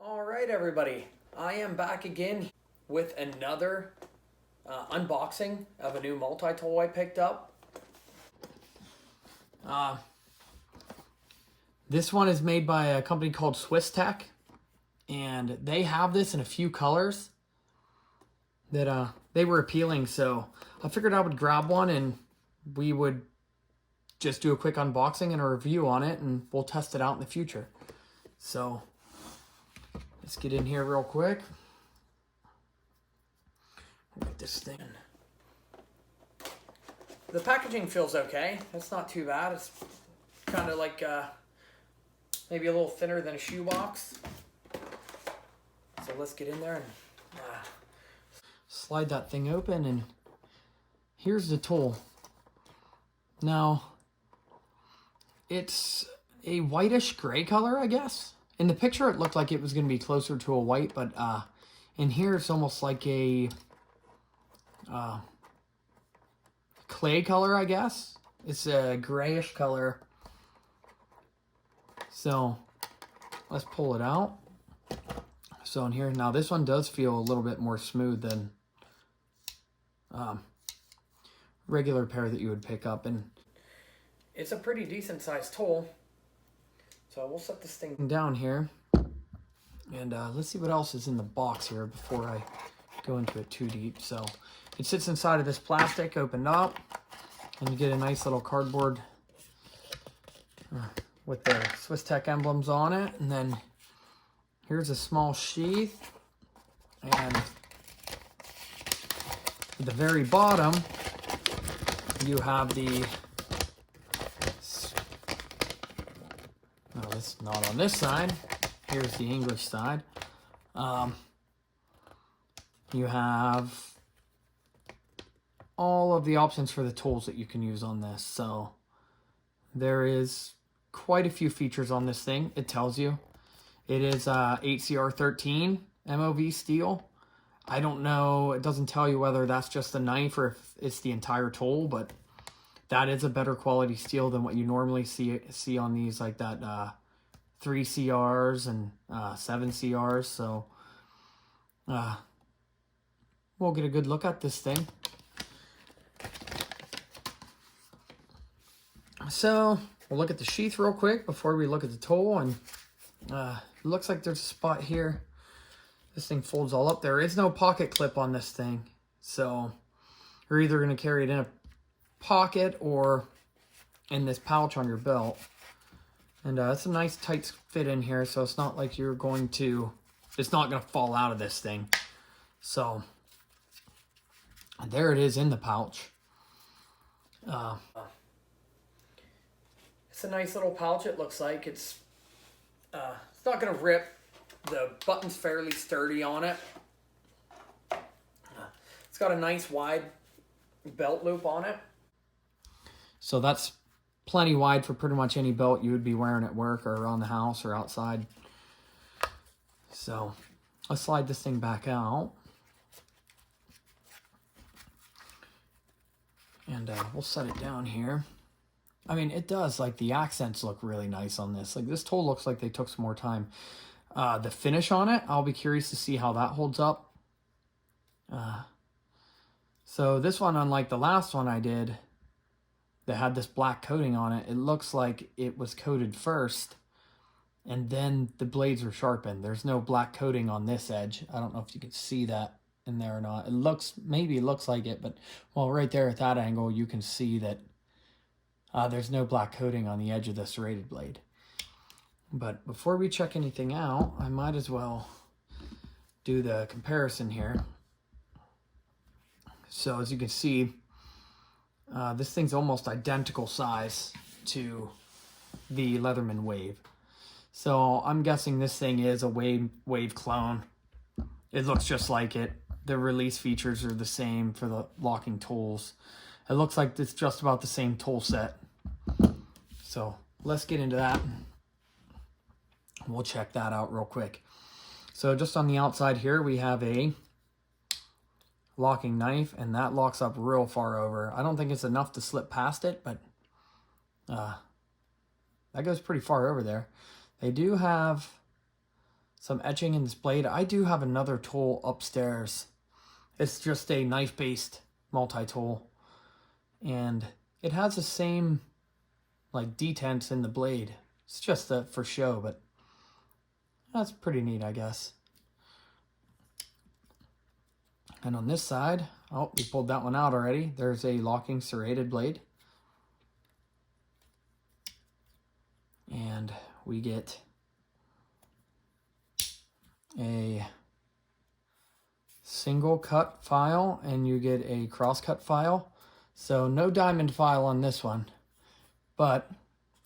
All right, everybody. I am back again with another unboxing of a new multi-tool I picked up. This one is made by a company called Sheath, and they have this in a few colors that they were appealing. So I figured I would grab one and we would just do a quick unboxing and a review on it, and we'll test it out in the future. So let's get in here real quick. Get this thing. The packaging feels okay. It's not too bad. It's kind of like maybe a little thinner than a shoebox. So let's get in there and slide that thing open, and here's the tool. Now, it's a whitish gray color, I guess. In the picture, it looked like it was going to be closer to a white, but in here, it's almost like a clay color, I guess. It's a grayish color. So let's pull it out. So in here, now this one does feel a little bit more smooth than regular pair that you would pick up, and it's a pretty decent sized tool. So we'll set this thing down here, and let's see what else is in the box here before I go into it too deep. So it sits inside of this plastic opened up, and you get a nice little cardboard with the Sheath emblems on it. And then here's a small sheath, and at the very bottom you have the, no, it's not on this side. Here's the English side. You have all of the options for the tools that you can use on this. So there is quite a few features on this thing. It tells you it is 8CR13 MOV steel. I don't know, it doesn't tell you whether that's just the knife or if it's the entire tool, but that is a better quality steel than what you normally see on these, like that 3CRs and 7CRs. So we'll get a good look at this thing. So we'll look at the sheath real quick before we look at the tool, and it looks like there's a spot here. This thing folds all up. There is no pocket clip on this thing, so you're either going to carry it in a pocket or in this pouch on your belt. And it's a nice tight fit in here, so it's not like you're going to, it's not going to fall out of this thing. So there it is in the pouch. It's a nice little pouch, it looks like. It's not going to rip. The button's fairly sturdy on it. It's got a nice wide belt loop on it. So that's plenty wide for pretty much any belt you would be wearing at work or around the house or outside. So let's slide this thing back out. And we'll set it down here. I mean, it does, like, the accents look really nice on this. Like, this tool looks like they took some more time. The finish on it, I'll be curious to see how that holds up. So this one, unlike the last one I did that had this black coating on it, it looks like it was coated first and then the blades were sharpened. There's no black coating on this edge. I don't know if you can see that in there or not. It looks, maybe it looks like it, but well, right there at that angle, you can see that there's no black coating on the edge of the serrated blade. But before we check anything out, I might as well do the comparison here. So as you can see, this thing's almost identical size to the Leatherman Wave. So I'm guessing this thing is a Wave clone. It looks just like it. The release features are the same for the locking tools. It looks like it's just about the same tool set. So let's get into that. We'll check that out real quick. So just on the outside here, we have a locking knife, and that locks up real far over. I don't think it's enough to slip past it, but that goes pretty far over there. They do have some etching in this blade. I do have another tool upstairs. It's just a knife-based multi-tool, and it has the same like detents in the blade. It's just for show, but that's pretty neat, I guess. And on this side, oh, we pulled that one out already. There's a locking serrated blade. And we get a single cut file, and you get a cross cut file. So no diamond file on this one, but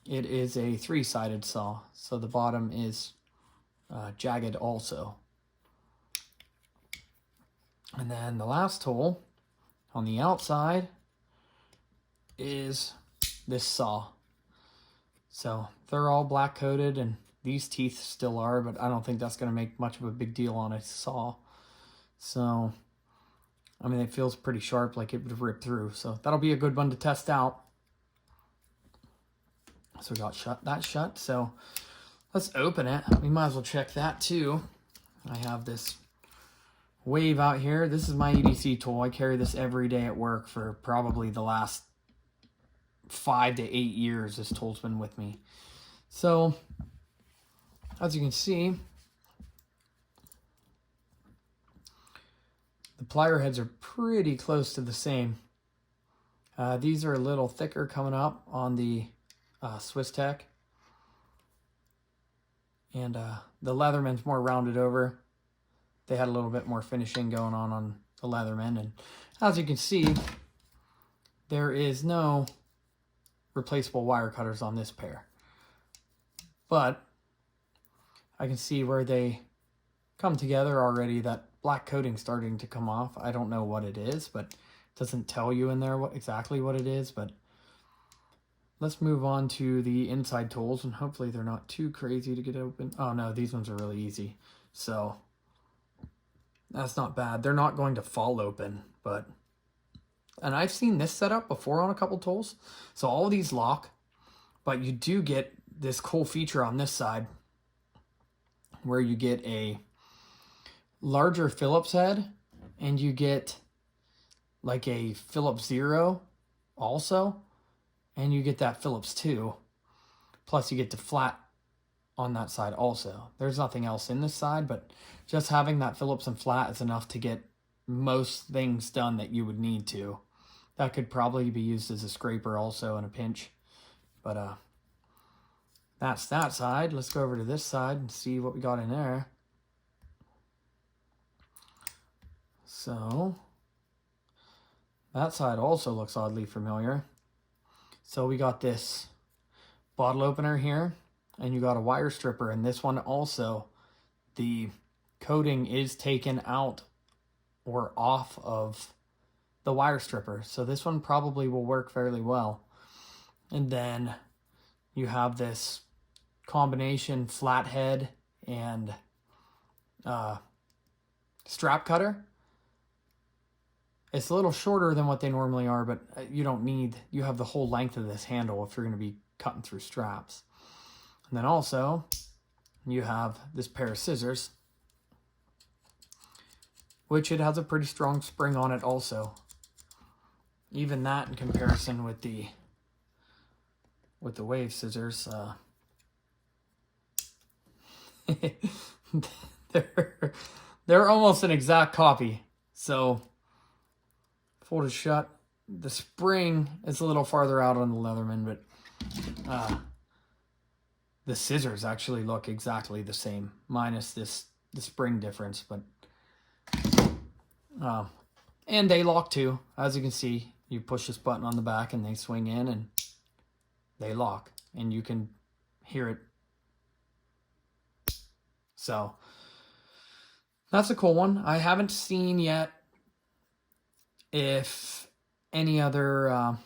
it is a 3-sided saw. So the bottom is jagged also. And then the last tool on the outside is this saw. So they're all black coated, and these teeth still are, but I don't think that's going to make much of a big deal on a saw. So, I mean, it feels pretty sharp, like it would rip through. So that'll be a good one to test out. So we got that shut. So let's open it. We might as well check that too. I have this wave out here. This is my EDC tool. I carry this every day at work for probably the last 5 to 8 years. This tool's been with me. So as you can see, the plier heads are pretty close to the same. These are a little thicker coming up on the Swiss Tech, and the Leatherman's more rounded over. They had a little bit more finishing going on the Leatherman, and as you can see, there is no replaceable wire cutters on this pair. But I can see where they come together already, that black coating starting to come off. I don't know what it is, but it doesn't tell you in there exactly what it is. But let's move on to the inside tools, and hopefully they're not too crazy to get open. Oh no, these ones are really easy. So that's not bad. They're not going to fall open, but, and I've seen this setup before on a couple tools. So all of these lock, but you do get this cool feature on this side where you get a larger Phillips head, and you get like a Phillips 0 also, and you get that Phillips 2, plus you get the flat on that side also. There's nothing else in this side, but just having that Phillips and flat is enough to get most things done that you would need to. That could probably be used as a scraper also in a pinch. But that's that side. Let's go over to this side and see what we got in there. So that side also looks oddly familiar. So we got this bottle opener here, and you got a wire stripper, and this one also, the coating is taken out or off of the wire stripper. So this one probably will work fairly well. And then you have this combination flathead and strap cutter. It's a little shorter than what they normally are, but you don't need, you have the whole length of this handle if you're going to be cutting through straps. And then also you have this pair of scissors, which it has a pretty strong spring on it also. Even that in comparison with the wave scissors, they're almost an exact copy. So folded shut. The spring is a little farther out on the Leatherman, but the scissors actually look exactly the same, minus the spring difference. But and they lock too, as you can see. You push this button on the back and they swing in and they lock, and you can hear it. So that's a cool one. I haven't seen yet if any other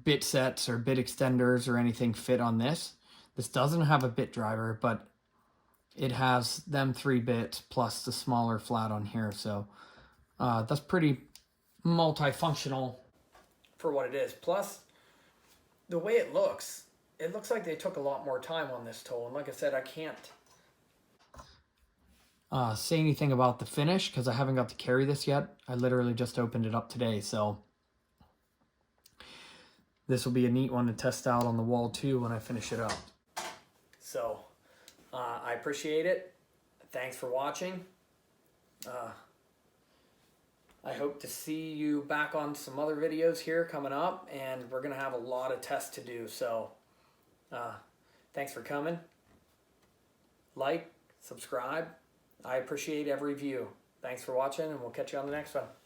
bit sets or bit extenders or anything fit on this. This doesn't have a bit driver, but it has them 3 bits plus the smaller flat on here. So that's pretty multifunctional for what it is. Plus, the way it looks it looks like they took a lot more time on this tool. And like I said, I can't say anything about the finish because I haven't got to carry this yet. I literally just opened it up today, so this will be a neat one to test out on the wall too when I finish it up. So I appreciate it. Thanks for watching. I hope to see you back on some other videos here coming up, and we're gonna have a lot of tests to do. So thanks for coming. Like, subscribe. I appreciate every view. Thanks for watching, and we'll catch you on the next one.